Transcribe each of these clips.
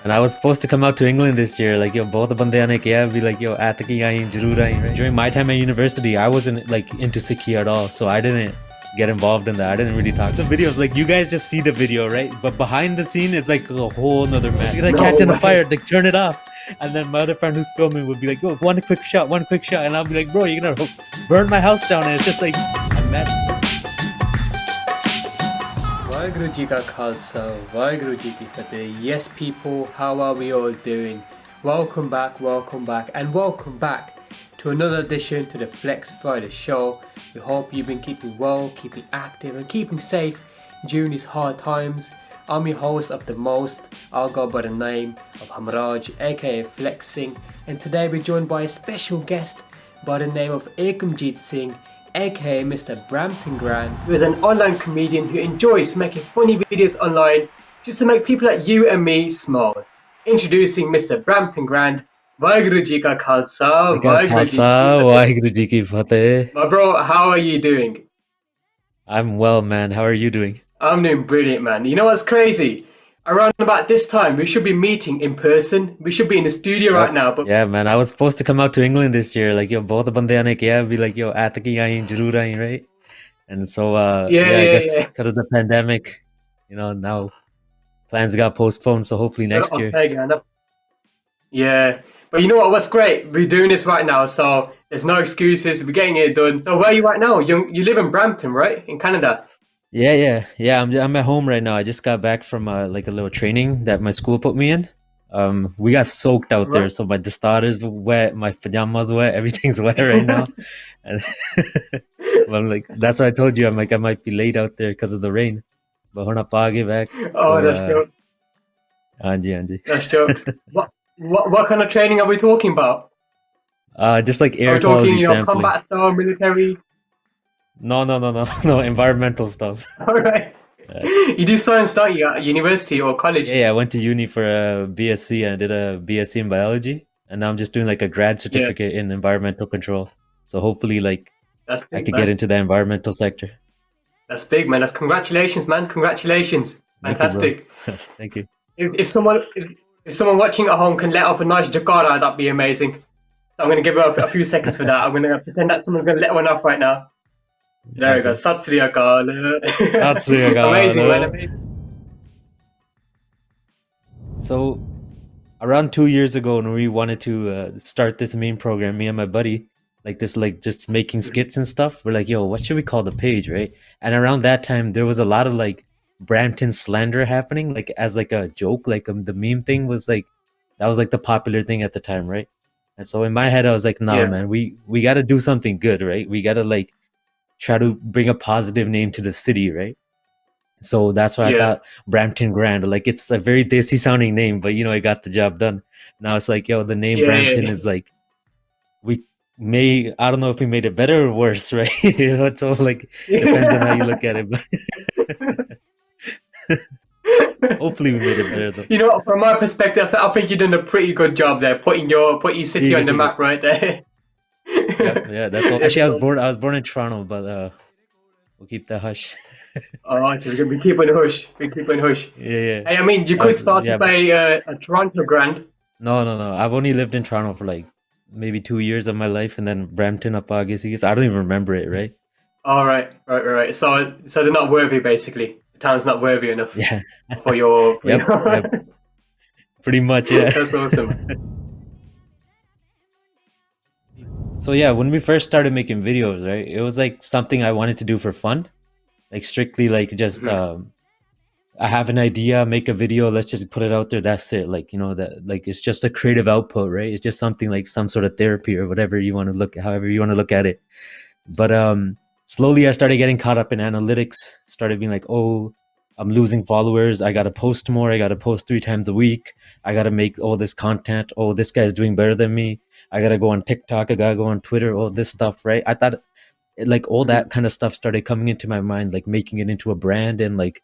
And I was supposed to come out to England this year. Like, yo, both bande aane kiya, be like, yo, aataki aayin, jarur aayin, right? During my time at university, I wasn't like into Sikhi at all, so I didn't get involved in that. I didn't really talk. The videos, like, you guys just see the video, right? But behind the scene is like a whole nother mess. You're like, catching a fire, like, turn it off. And then my other friend who's filming would be like, yo, one quick shot, and I'll be like, bro, you're gonna burn my house down. And it's just like a mess. Waheguru Ji Ka Khalsa, Waheguru Ji Ki Fateh. Yes, people, how are we all doing? Welcome back, and welcome back to another edition to the Flex Friday show. We hope you've been keeping well, keeping active, and keeping safe during these hard times. I'm your host of the most. I'll go by the name of Hamraj, aka FlexSingh, and today we're joined by a special guest by the name of Ekhamjeet Singh, aka Mr. Brampton Grand, who is an online comedian who enjoys making funny videos online just to make people like you and me smile. Introducing Mr. Brampton Grand. Waheguru Ji Ka Khalsa, Waheguru Ji Ki Fateh. My bro, how are you doing? I'm well, man. How are you doing? I'm doing brilliant, man. You know what's crazy? Around about this time, we should be meeting in person. We should be in the studio right now. But yeah, man, I was supposed to come out to England this year. Like, yo, both bande aane kiya, be like, yo, aataki aayin, jarur aayin, right? And so, I guess because of the pandemic, now plans got postponed. So hopefully next year. Yeah, but you know what? What's great? We're doing this right now, so there's no excuses. We're getting it done. So where are you right now? You live in Brampton, right? In Canada. Yeah. I'm at home right now. I just got back from like a little training that my school put me in. We got soaked out there, so my dastar is wet, my pajamas wet, everything's wet right now. And I'm like, that's what I told you. I'm like, I might be late out there because of the rain. But when I get back. Oh, that's jokes. Anji. That's jokes. What kind of training are we talking about? Just like air quality sampling. Combat style, military. No, environmental stuff. All right. You do science, don't you, at university or college? Yeah, I went to uni for a BSc and I did a BSc in biology, and now I'm just doing like a grad certificate in environmental control. So hopefully, like, I could get into the environmental sector. That's big, man. That's congratulations, man. Congratulations. Fantastic. Thank you. If someone watching at home can let off a nice jakara, that'd be amazing. So I'm going to give her a few seconds for that. I'm going to pretend that someone's going to let one off right now. There we go. Sat Sri Akal. Amazing, man. Amazing. So, around 2 years ago, when we wanted to start this main program, me and my buddy, like this, like just making skits and stuff, we're like, yo, what should we call the page, right? And around that time, there was a lot of like Brampton slander happening, like as like a joke, like the meme thing was like, that was like the popular thing at the time, right? And so in my head, I was like, nah, man, we got to do something good, right? We got to like try to bring a positive name to the city, right? So that's why I thought Brampton Grand, like it's a very desi sounding name, but it got the job done. Now it's like, yo, the name Brampton is like, I don't know if we made it better or worse, right? It's all like, depends on how you look at it. But hopefully we made it better though. From my perspective, I think you've done a pretty good job there, putting your city on the map right there. Yeah, that's all. Actually, I was born in Toronto, but we'll keep that hush. All right, we're keeping hush. We're keeping hush. Yeah. Hey, I mean, you could start to play a Toronto Grand. No. I've only lived in Toronto for like maybe 2 years of my life, and then Brampton up August. I don't even remember it, right? All right. So they're not worthy, basically. The town's not worthy enough. Yeah. For your. Yep. Pretty much, yeah. That's awesome. So yeah, when we first started making videos, right, it was like something I wanted to do for fun, like strictly like just I have an idea, make a video, let's just put it out there. That's it. Like, that like it's just a creative output, right? It's just something like some sort of therapy or whatever you want to look, however you want to look at it. But slowly I started getting caught up in analytics, started being like, oh, I'm losing followers. I got to post more. I got to post 3 times a week. I got to make all this content. Oh, this guy's doing better than me. I got to go on TikTok. I got to go on Twitter, all this stuff, right? I thought like all that kind of stuff started coming into my mind, like making it into a brand and like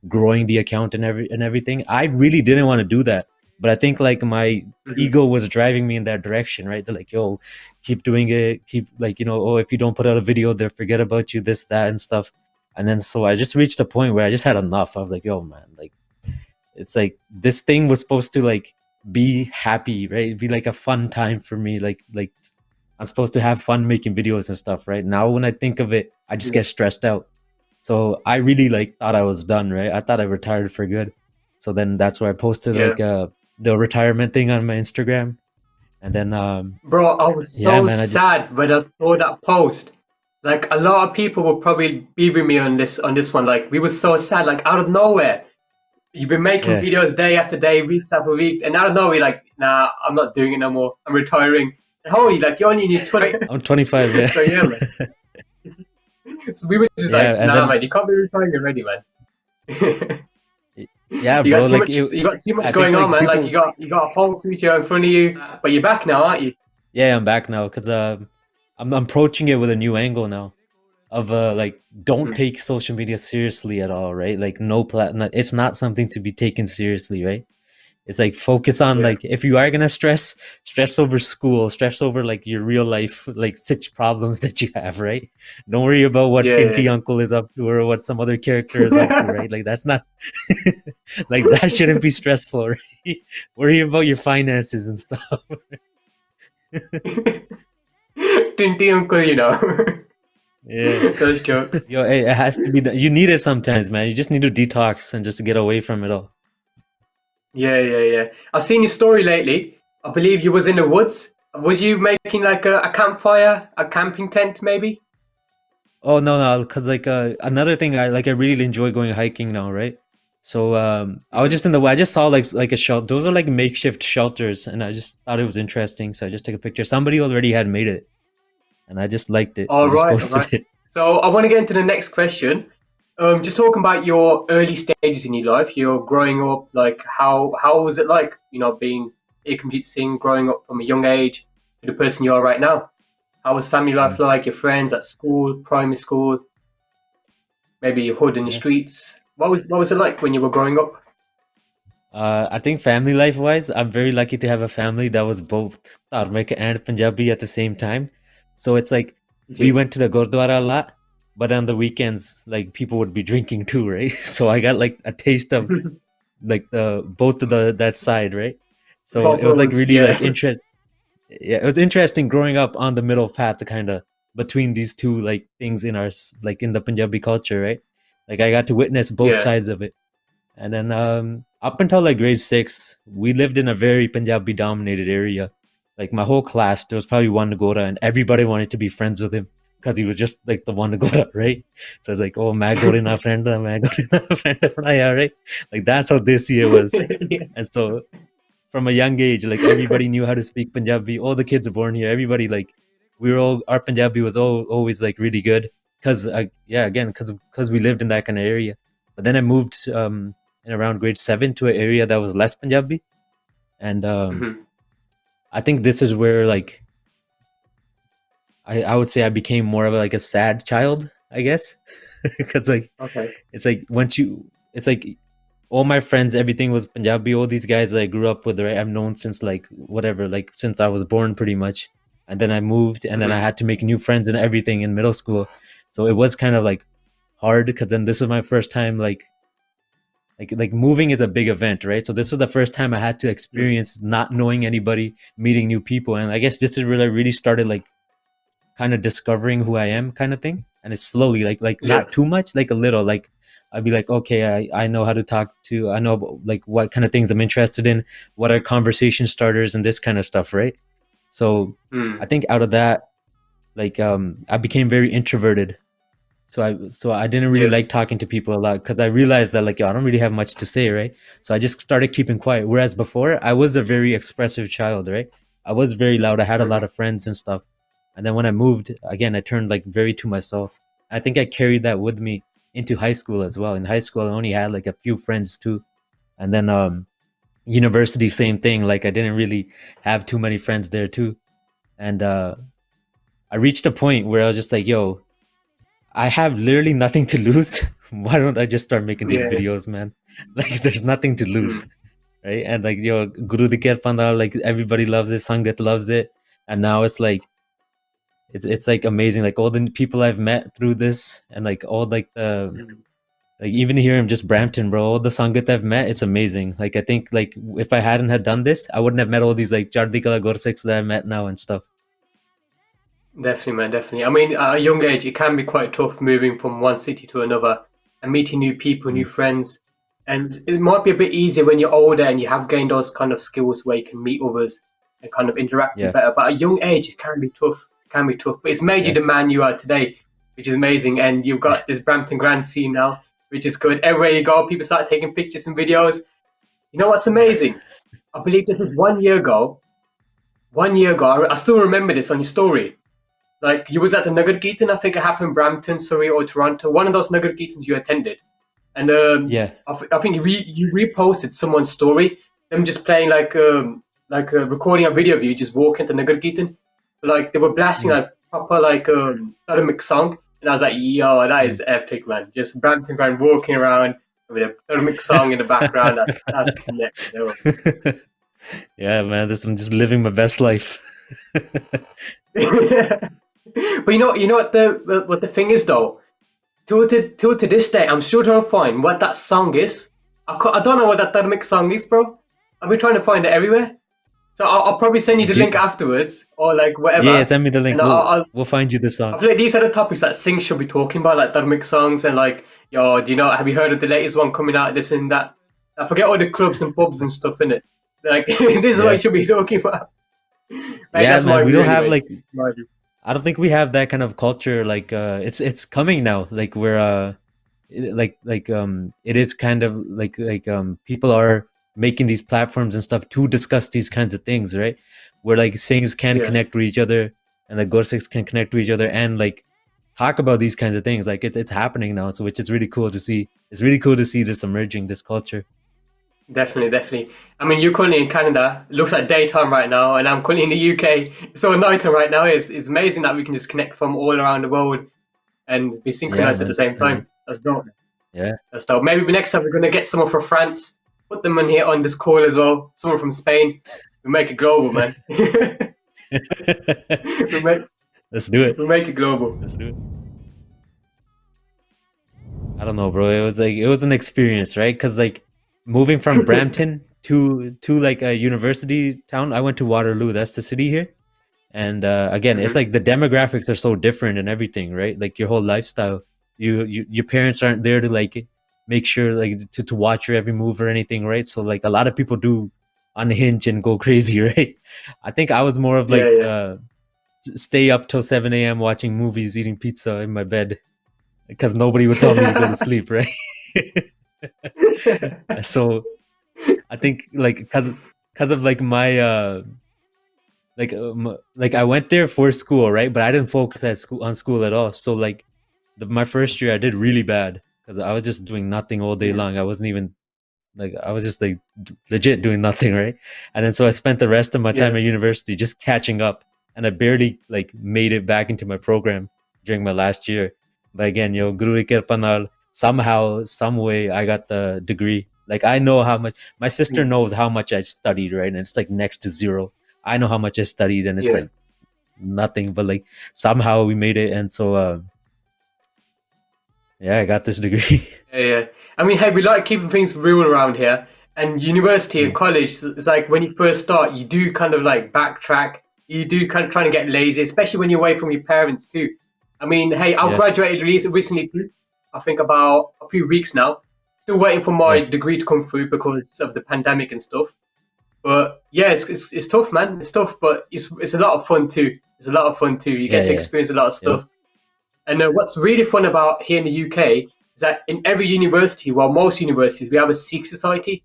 growing the account and everything. I really didn't want to do that. But I think like my ego was driving me in that direction, right? They're like, yo, keep doing it. Keep like, oh, if you don't put out a video, they'll forget about you, this, that, and stuff. And then so I just reached a point where I just had enough. I was like, yo, man, like it's like this thing was supposed to like be happy, right? It'd be like a fun time for me. Like I'm supposed to have fun making videos and stuff, right? Now when I think of it, I just Yeah. get stressed out. So I really like thought I was done, right? I thought I retired for good. So then that's where I posted Yeah. like the retirement thing on my Instagram. And then Bro, I was yeah, so man, I just sad when I saw that post. Like a lot of people will probably be with me on this one. Like we were so sad, like out of nowhere. You've been making yeah, videos day after day, weeks after week, and out of nowhere, you're like, nah, I'm not doing it no more. I'm retiring. And holy, like you're only in your 20. I'm 25, yeah. So yeah, man. So we were just Yeah, like, and nah, then man, you can't be retiring already, man. yeah, You bro, got too like much. You got too much I think going on, like man. Like people you got a whole future in front of you. But you're back now, aren't you? yeah, I'm back now cuz I'm approaching it with a new angle now of like don't Mhm. take social media seriously at all, right? Like it's not something to be taken seriously, right? It's like focus on Yeah. like if you are gonna stress over school, stress over like your real life like such problems that you have, right? Don't worry about what Yeah. Tinty Uncle is up to or what some other character is up to, right? Like that's not like that shouldn't be stressful, right? Worry about your finances and stuff. Tinty uncle, you know. Yeah. Those jokes. Yo, it has to be you need it sometimes, man. You just need to detox and just get away from it all. Yeah. I've seen your story lately. I believe you was in the woods. Was you making like a campfire, a camping tent, maybe? Oh no, because like another thing I really enjoy going hiking now, right? So I was Hmm. just in the I just saw like a shelter. Those are like makeshift shelters, and I just thought it was interesting, so I just took a picture. Somebody already had made it, and I just liked it, so I just All posted right. it. So I want to get into the next question. Just talking about your early stages in your life, you're growing up. Like, how was it like? You know, being a complete sing, growing up from a young age to the person you are right now. How was family life Mm, like? Your friends at school, primary school, maybe your hood in the yeah. streets. What was it like when you were growing up? I think family life wise, I'm very lucky to have a family that was both Dharmic and Punjabi at the same time. So it's like we Yeah. went to the Gurdwara a lot, but on the weekends, like people would be drinking too, right? So I got like a taste of like the both of the that side, right? So it was like Bubbles, really like yeah. interest. Yeah, it was interesting growing up on the middle path, to kind of between these two like things in like in the Punjabi culture, right? Like I got to witness both Yeah. sides of it. And then up until like grade six, we lived in a very Punjabi dominated area. Like my whole class, there was probably one Nagora, and everybody wanted to be friends with him because he was just like the one Nagora, right? So it's like, oh, मैं गोरे ना friend, मैं गोरे ना friend अपना, right? Like that's how this year was. Yeah. And so from a young age, like everybody knew how to speak Punjabi. All the kids are born here. Everybody like we were all our Punjabi was always like really good because yeah, again because we lived in that kind of area. But then I moved in around grade seven to an area that was less Punjabi, and Mhm. I think this is where like I would say I became more of like a sad child, I guess, because like Okay. it's like once you it's like all my friends, everything was Punjabi. All these guys that I grew up with, right? I've known since like whatever, like since I was born, pretty much. And then I moved, and then I Mhm. had to make new friends and everything in middle school. So it was kind of like hard because then this was my first time like moving is a big event, right? So this was the first time I had to Yeah. experience not knowing anybody, meeting new people, and I guess this is where I really started like kind of discovering who I am, kind of thing. And it's slowly, like Yeah. not too much, like a little. Like I'd be like, okay, I know how to talk to, I know like what kind of things I'm interested in, what are conversation starters, and this kind of stuff, right? So I Mm. think out of that, like I became very introverted, so I didn't really Yeah. like talking to people a lot because I realized that like yo, I don't really have much to say, right? So I just started keeping quiet. Whereas before, I was a very expressive child, right? I was very loud. I had a lot Mhm. of friends and stuff. And then when I moved, again, I turned like very to myself. I think I carried that with me into high school as well. In high school, I only had like a few friends too. And then university, same thing. Like I didn't really have too many friends there too. And I reached a point where I was just like, yo, I have literally nothing to lose. Why don't I just start making these Yeah. videos, man? Like, there's nothing to lose, Mm. right? And like, yo, Guru Di Kirpanda, like everybody loves it, Sangat loves it, and now it's like it's like amazing. Like all the people I've met through this, and like all like the Mm. Like even here in just Brampton, bro, all the Sangat I've met, it's amazing. Like I think like if I hadn't had done this, I wouldn't have met all these like Chardikala Gorsiks that I met now and stuff. Definitely, man, definitely. I mean, at a young age, it can be quite tough moving from one city to another and meeting new people, new Mm. friends. And it might be a bit easier when you're older and you have gained those kind of skills where you can meet others and kind of interact with Yeah, better. But at a young age, it can be tough. It can be tough. But it's made you yeah, the man you are today, which is amazing. And you've got this Brampton Grand scene now, which is good. Everywhere you go, people start taking pictures and videos. You know what's amazing? I believe this was 1 year ago. 1 year ago, I still remember this on your story. Like you was at the Nagar Kirtan, I think it happened Brampton, Surrey, or Toronto. One of those Nagar Kirtans you attended, and yeah. I think you reposted someone's story, them just playing like recording a video of you just walking to Nagar Kirtan, like they were blasting Mm, like proper like Dharmic song, and I was like, yo, that mm. is epic, man! Just Brampton Grand walking around with a Dharmic song in the background. That's next level. Yeah, man, this I'm just living my best life. But you know what the thing is though. Till to this day, I'm still trying to find what that song is. I don't know what that Dharmic song is, bro. I've been trying to find it everywhere. So I'll probably send you the link Do, afterwards, or like yeah, whatever. send me the link. And We'll find you the I song. feel like these are the topics that SIKH should be talking about, like Dharmic songs and like, yo, do you know? Have you heard of the latest one coming out? This and that. I forget all the clubs and pubs and stuff in it. Like this is what Yeah, you should be talking about. Like yeah, that's my man. We view, don't have anyway. like My view. I don't think we have that kind of culture. Like it's coming now. Like we're it is kind of people are making these platforms and stuff to discuss these kinds of things, right? Where like Singhs can Yeah, connect with each other and the Gursikhs can connect with each other and like talk about these kinds of things. Like it's happening now, so which is really cool to see. It's really cool to see this emerging, this culture. definitely, definitely. I mean, you're currently in Canada. It looks like daytime right now, and I'm currently in the UK. So nighttime right now. It's amazing that we can just connect from all around the world and be Yeah, synchronized at the man, same definitely. time. That's dope. Yeah. That's dope. Maybe the next time we're gonna get someone from France, put them in here on this call as well. Someone from Spain. We make it global, man. we make Let's do it. we make it global. Let's do it. I don't know, bro. It was like it was an experience, right? Because like moving from Brampton to like a university town, I went to Waterloo. That's the city here. And again, it's Hmm. like the demographics are so different and everything, right? Like your whole lifestyle. Your parents aren't there to like make sure like to watch your every move or anything, right? So like a lot of people do unhinge and go crazy, right? I think I was more of Yeah, like yeah. stay up till 7 a.m. watching movies, eating pizza in my bed because nobody would tell me to go to sleep, right? So I think like because of like my like I went there for school, right? But I didn't focus at school on school at all. So like my first year, I did really bad because I was just doing nothing all day Mm, long. I wasn't even like I was just like legit doing nothing, right? And then so I spent the rest of my time yeah, at university just catching up, and I barely like made it back into my program during my last year. But again, Guru Ki Kirpanal, somehow, some way, I got the degree. Like I know how much my sister mm, knows how much I studied, right? And it's like next to zero. I know how much I studied, and it's yeah. like nothing. But like somehow we made it, and so yeah, I got this degree. Yeah, yeah. I mean, hey, we like keeping things real around here. And university and Mm, college, it's like when you first start, you do kind of like backtrack. You do kind of trying to get lazy, especially when you're away from your parents too. I mean, hey, I've yeah, graduated recently too. I think about a few weeks now. Still waiting for my yeah, degree to come through because of the pandemic and stuff. But yeah, it's tough, man. It's tough, but it's a lot of fun too. It's a lot of fun too. You yeah, get to yeah. experience a lot of Yep. stuff. And what's really fun about here in the UK is that in every university, well, most universities, we have a Sikh society,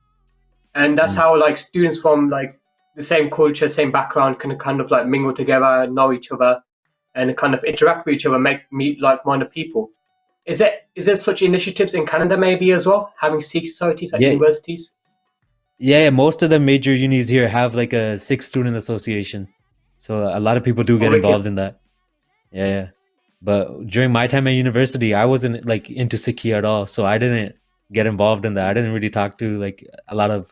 and that's Mm. how like students from like the same culture, same background can kind of like mingle together, know each other, and kind of interact with each other, make meet like-minded people. Is there such initiatives in Canada maybe as well, having Sikh societies at Yeah, universities? yeah, yeah, most of the major unis here have like a Sikh student association, so a lot of people do Oh, get wicked. involved in that. Yeah, yeah. But during my time at university, I wasn't like into Sikhi at all, so I didn't get involved in that. I didn't really talk to like a lot of.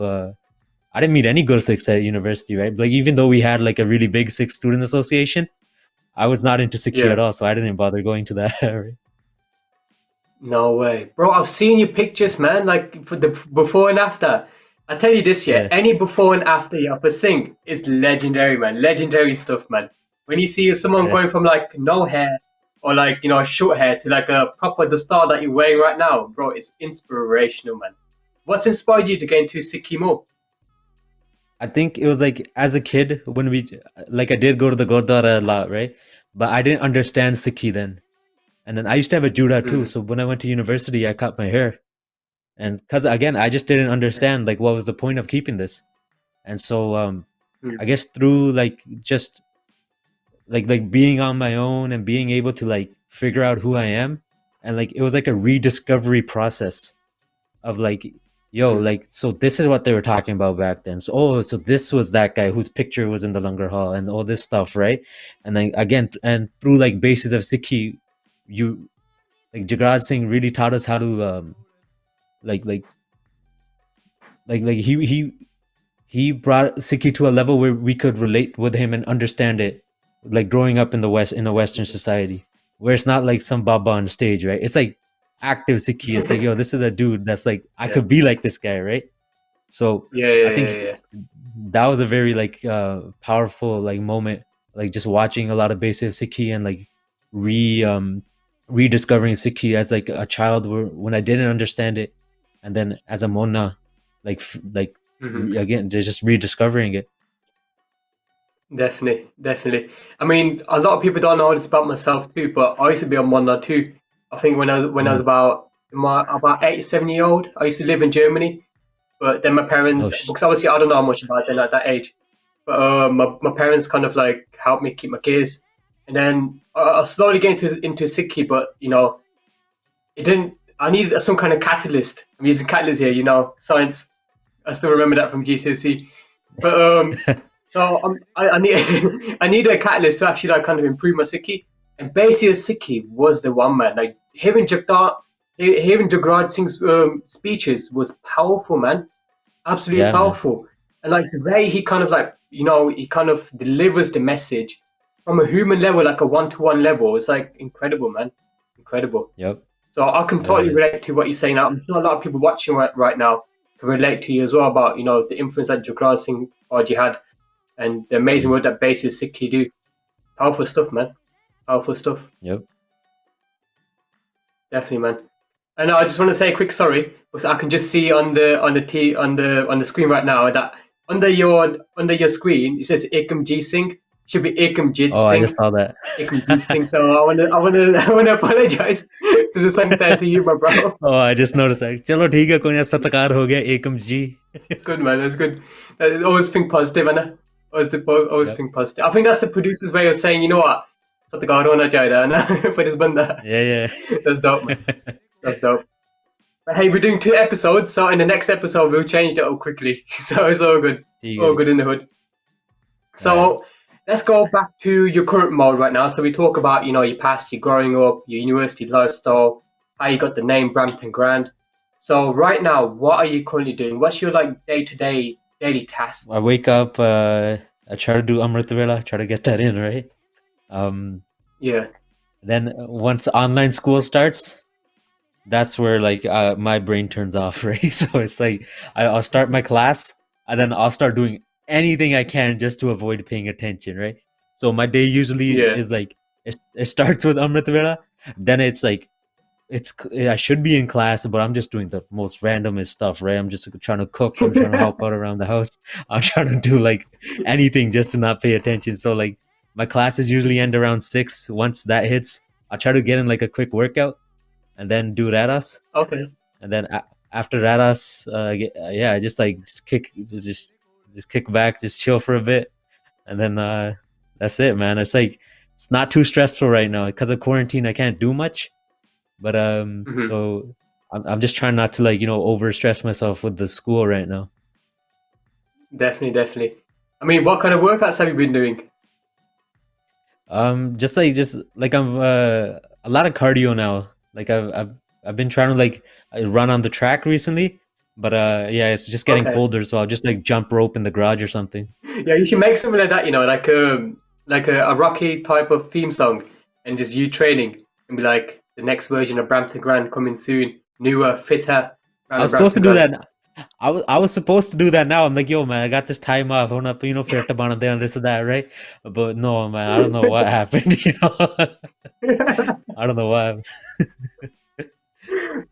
I didn't meet any Gursikhs at university, right? Like even though we had like a really big Sikh student association, I was not into Sikhi Yeah. at all, so I didn't bother going to that. Right? No way, bro. I've seen your pictures, man. Like for the before and after. I tell you this, yeah. Yeah, Any before and after, yeah, for Singh is legendary, man. Legendary stuff, man. When you see someone yeah. going from like no hair or like short hair to like a proper the style that you're wearing right now, bro, it's inspirational, man. What's inspired you to get into Sikhi more? I think it was like as a kid when we like I did go to the Gurdwara a lot, right? But I didn't understand Sikhi then. And then I used to have a Juda too. Mm, So when I went to university, I cut my hair. And because again, I just didn't understand like what was the point of keeping this. And so mm, I guess through like just like being on my own and being able to like figure out who I am, and like it was like a rediscovery process of like, yo, mm, like so this is what they were talking about back then. So oh, so this was that guy whose picture was in the Langar Hall and all this stuff, right? And then again, and through like basis of Sikhi, you like Jagraj Singh really taught us how to like like like he brought Sikhi to a level where we could relate with him and understand it, like growing up in the West in a Western mm. society, where it's not like some Baba on stage, right? It's like active Sikhi. It's like, yo, this is a dude that's like I Yeah, could be like this guy, right? So yeah, I yeah, think yeah, that was a very like powerful like moment, like just watching a lot of basic Sikhi and like re rediscovering Sikhi as like a child when I didn't understand it, and then as a Mona, like like yeah. Hmm. again just rediscovering it. Definitely, definitely. I mean, a lot of people don't know this about myself too, but I used to be on Monda too. I think when I was Mm. about 8, 7 year old, I used to live in Germany. But then my Oh parents, shit. because obviously I don't know much about them at that age, but my parents kind of like helped me keep my kids, and then I slowly get into Sikhi, but it didn't. I needed some kind of catalyst. I'm using catalyst here, science. I still remember that from GCSE. But so I need I need a catalyst to actually like kind of improve my Sikhi. And basically, Sikhi was the one, man. Like hearing Jagraj Singh's speeches was powerful, man. Absolutely Yeah, man. powerful. And like the way he kind of like he kind of delivers the message from a human level, like a one-to-one level. It's like incredible, man. Incredible. Yep. So I can totally Uh, relate to what you're saying. I'm sure a lot of people watching right now can relate to you as well about the influence that Jagraj Singh Baji had and the amazing mm, work that Basis Sikhi do. Powerful stuff, man. Powerful stuff. yep. Definitely, man. And I just want to say a quick sorry because I can just see on the screen right now that under your screen it says Ekam G Singh. It should be Ekam Jit Oh, I just Singh. saw that. Ekam Jit Singh. So I wanna apologize to the song there to you, my bro. Oh, I just noticed that. चलो ठीक है, कोई ना सत्कार हो गया एकम जी. It's good, man. It's good. Always think positive, Anna. Always Yep. think positive. I think that's the producer's way of saying, you know what? Satgar hona chahiye, Anna, for this banda. Yeah, That's dope, man. yeah. That's dope. But hey, we're doing 2 episodes, so in the next episode we'll change that up quickly. So it's all good. ठीक All है. good in the hood. All right. So let's go back to your current mode right now. So we talk about, your past, your growing up, your university lifestyle, how you got the name Brampton Grand. So right now, what are you currently doing? What's your like day-to-day daily task? I wake up. I try to do Amrit Vela. Try to get that in right. Um. Yeah. Then once online school starts, that's where like my brain turns off, right? So it's like I'll start my class and then I'll start doing anything I can just to avoid paying attention, right? So my day usually Yeah. is like it starts with Amrit Vela, then it's like I should be in class, but I'm just doing the most randomest stuff, right? I'm just trying to cook, I'm trying to help out around the house, I'm trying to do like anything just to not pay attention. So like my classes usually end around 6. Once that hits, I try to get in like a quick workout and then do radas, Okay. and then after radas, yeah, I just like just kick back, just chill for a bit, and then that's it, man. It's like it's not too stressful right now because of quarantine. I can't do much, but Hmm. so I'm just trying not to like over stress myself with the school right now. Definitely, definitely. I mean, what kind of workouts have you been doing? Just like I'm a lot of cardio now. Like I've been trying to like run on the track recently, but yeah, it's just getting Okay. colder, so I'll just like jump rope in the garage or something. Yeah, you should make something like that, like a Rocky type of theme song and just you training and be like, the next version of Brampton Grand coming soon. Newer, fitter. I was supposed to do that. I was supposed to do that now. I'm like, yo, man, I got this time off. I want to, fit about and this and that, right? But no, man, I don't know what happened. I don't know what.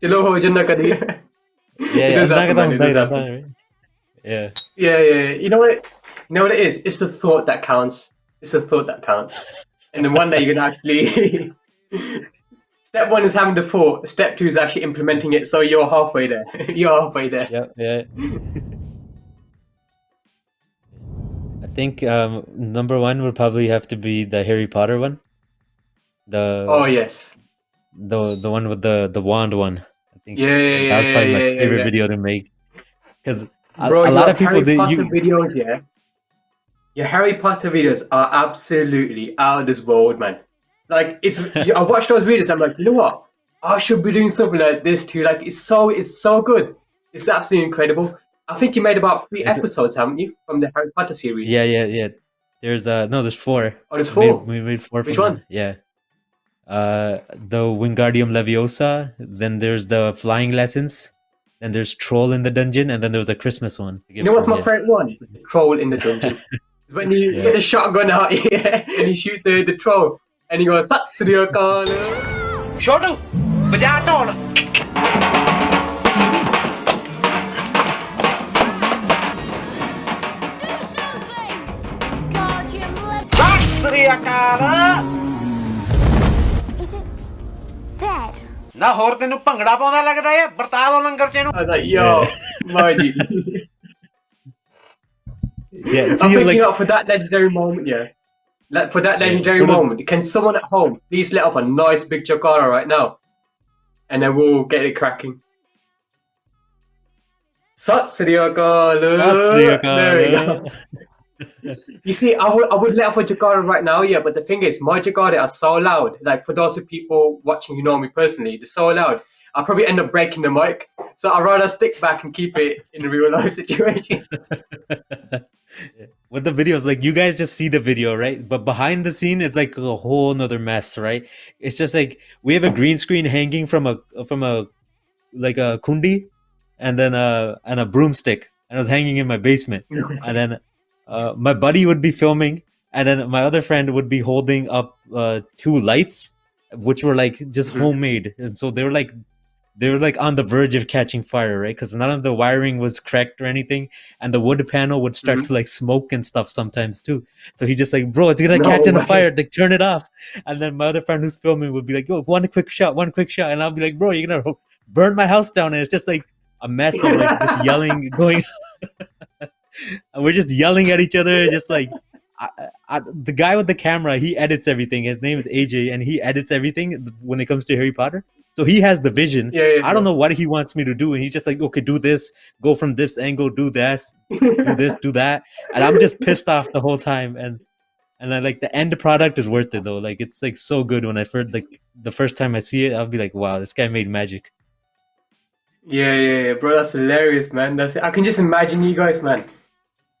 Yeah, It does happen, man. It does right? happen. Yeah. Yeah. You know what? You know what it is? It's the thought that counts. It's the thought that counts. And then one day you're gonna actually. Step one is having the thought. Step two is actually implementing it. So you're halfway there. You're halfway there. Yeah. I think number one would probably have to be the Harry Potter one. Oh yes. The one with the wand one. I think. Yeah. That was probably my favorite video to make. Because a Bro, lot of people Harry Potter videos, yeah. Your Harry Potter videos are absolutely out of this world, man. Like I watched those videos. I'm like, you know what? I should be doing something like this too. Like it's so good. It's absolutely incredible. I think you made about 3 episodes, haven't you, from the Harry Potter series? Yeah. There's 4. Oh, there's 4. We made 4. Which one? Yeah. The Wingardium Leviosa. Then there's the flying lessons. Then there's Troll in the Dungeon, and then there was a Christmas one. You know what's my favorite one? The Troll in the Dungeon. When you get the shotgun out here and you shoot the troll, and he goes, "Sat Sri Akal." Shotu, baja dhol. Do something, Guardian Leviosa. Sat Sri Akal. Is it dead? Na ਹੋਰ ਤੈਨੂੰ ਭੰਗੜਾ ਪਾਉਂਦਾ ਲੱਗਦਾ ਏ ਵਰਤਾ ਲੋ ਲੰਗਰ ਚ ਇਹਨੂੰ I was like, yo, my G. Yeah, I'm thinking out for that legendary moment, yeah. Like for that legendary moment, can someone at home please let off a nice big chakara right now? And then we'll get it cracking. Sat Sri Akal. There we go. You see, I would let off a Jakarta right now, yeah, but the thing is, my Jakarta are so loud. Like, for those of people watching who know me personally, they're so loud. I'll probably end up breaking the mic. So I'd rather stick back and keep it in a real life situation. With the videos, like, you guys just see the video, right? But behind the scene is like a whole nother mess, right? It's just like, we have a green screen hanging from a like a kundi, and then a broomstick, and it was hanging in my basement. And then my buddy would be filming, and then my other friend would be holding up 2 lights, which were like just homemade, and so they were like on the verge of catching fire, right? Because none of the wiring was correct or anything, and the wood panel would start to like smoke and stuff sometimes too. So he's just like, bro, it's gonna catch on fire, like turn it off. And then my other friend who's filming would be like, yo, one quick shot, and I'll be like, bro, you're gonna burn my house down. And it's just like a mess of like just yelling going. And we're just yelling at each other, just like the guy with the camera, he edits everything. His name is AJ, and he edits everything when it comes to Harry Potter. So he has the vision. I don't know what he wants me to do, and he's just like, okay, do this, go from this angle, do this, do that, and I'm just pissed off the whole time. And then like the end product is worth it though. Like it's like so good. When I first the first time I see it, I'll be like, wow, this guy made magic. Yeah, bro, that's hilarious, man. I can just imagine you guys, man,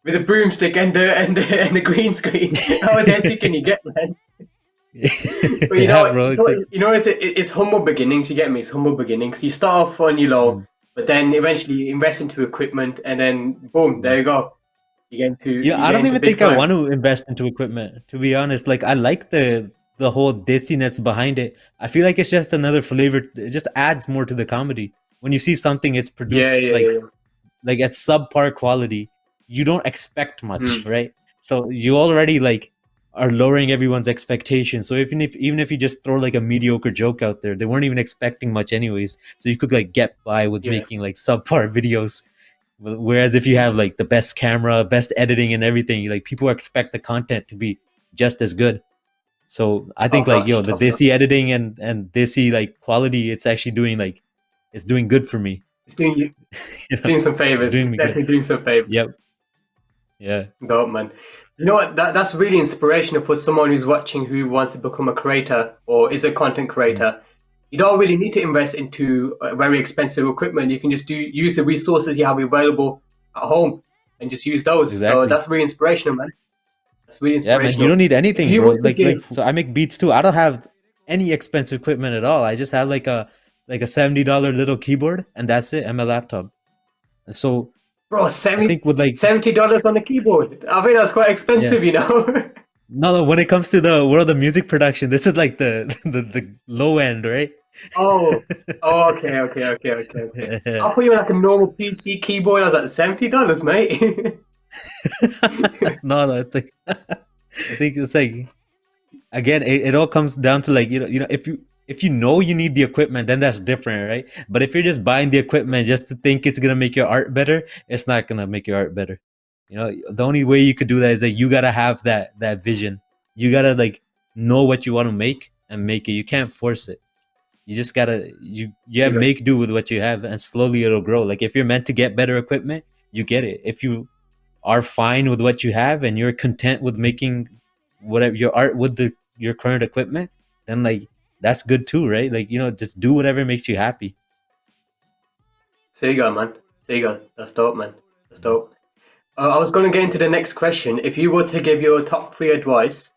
with a broomstick and the green screen. How desy can you get, man? But you know, it's humble beginnings. You get me? It's humble beginnings. You start off on low, but then eventually you invest into equipment, and then boom, there you go. You get into I don't even think I want to invest into equipment. To be honest, like I like the whole desiness behind it. I feel like it's just another flavor. It just adds more to the comedy. When you see something, it's produced like at subpar quality, you don't expect much, right? So you already like are lowering everyone's expectations. So even if you just throw like a mediocre joke out there, they weren't even expecting much anyways. So you could like get by with making like subpar videos. Whereas if you have like the best camera, best editing and everything, like people expect the content to be just as good. So I think the desi editing and desi like quality, it's actually doing like, it's doing good for me. It's doing some favors. Definitely doing some favors. Yep. Yeah. Dope, man. You know what? That's really inspirational for someone who's watching who wants to become a creator or is a content creator. You don't really need to invest into very expensive equipment. You can just use the resources you have available at home and just use those. Exactly. So that's really inspirational, man. That's really inspirational. Yeah, man. You don't need anything, bro. Like, so I make beats too. I don't have any expensive equipment at all. I just had like a $70 little keyboard, and that's it, and my laptop. And so Bro, I think with like $70 on the keyboard. I think that's quite yeah. expensive, you know. No, when it comes to the world of music production, this is like the low end, right? Oh, okay. I'll put you on like a normal PC keyboard. I was like $70, mate. No, it's like I think it's like again, it all comes down to like if you know you need the equipment, then that's different, right? But if you're just buying the equipment just to think it's gonna make your art better, it's not gonna make your art better. The only way you could do that is that you gotta have that vision. You gotta like know what you want to make and make it. You can't force it. You just gotta make do with what you have, and slowly it'll grow. Like if you're meant to get better equipment, you get it. If you are fine with what you have and you're content with making whatever your art with your current equipment, then like that's good too, right? Like just do whatever makes you happy. So you go, man. So you go. That's dope, man. That's dope. I was going to get into the next question. If you were to give your top 3 advice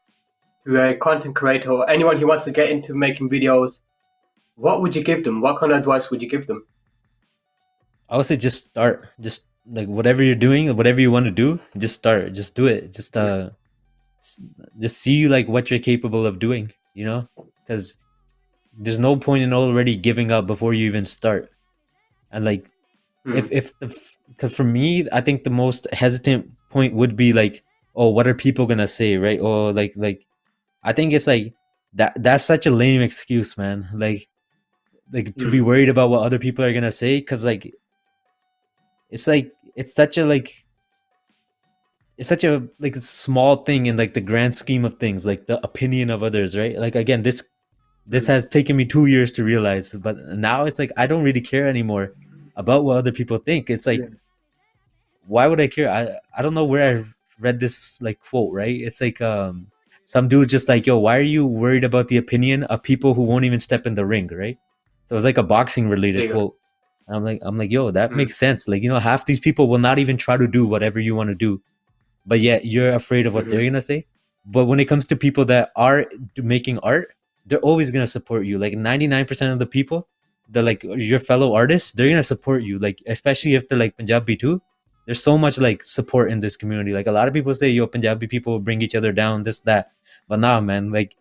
to a content creator or anyone who wants to get into making videos, what would you give them? What kind of advice would you give them? I would say just start. Just like whatever you're doing, whatever you want to do, just start. Just do it. Just see like what you're capable of doing. Because there's no point in already giving up before you even start. And like because for me, I think the most hesitant point would be like, oh, what are people gonna say, right? Or like I think it's like that's such a lame excuse, man. Like to be worried about what other people are gonna say, because like it's such a like a small thing in like the grand scheme of things, like the opinion of others, right? Like again, this has taken me 2 years to realize, but now it's like I don't really care anymore about what other people think. It's like why would I care? I don't know where I read this like quote, right? It's like some dude's just like, yo, why are you worried about the opinion of people who won't even step in the ring, right? So it's like a boxing related quote. I'm like, yo, that makes sense. Like, half these people will not even try to do whatever you want to do, but yet you're afraid of what they're gonna say. But when it comes to people that are making art, they're always gonna support you. Like 99% of the people, they're like your fellow artists, they're gonna support you. Like especially if they're like Punjabi too. There's so much like support in this community. Like a lot of people say, yo, Punjabi people bring each other down, this, that. But nah, man, like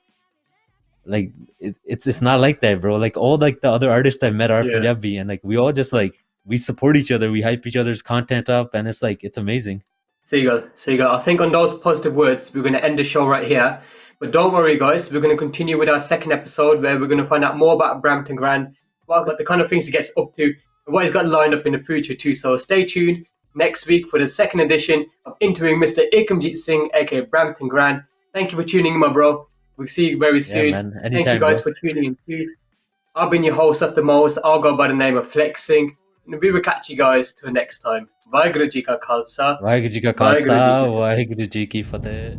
it's not like that, bro. Like all like the other artists I've met are Punjabi, and like we all just like we support each other, we hype each other's content up, and it's like it's amazing. So you go. I think on those positive words, we're going to end the show right here. But don't worry, guys. We're going to continue with our second episode where we're going to find out more about Brampton Grand, what the kind of things he gets up to, and what he's got lined up in the future too. So stay tuned next week for the second edition of interviewing Mr. Ikramjit Singh, aka Brampton Grand. Thank you for tuning in, my bro. We'll see you very soon. Yeah, man. Thank you guys for tuning in too. I've been your host of the most. I'll go by the name of FlexSingh. And we will catch you guys till next time. Vaheguru Ji Ka Khalsa. Vaheguru Ji Ka Khalsa. Vaheguru Ji Ki Fateh.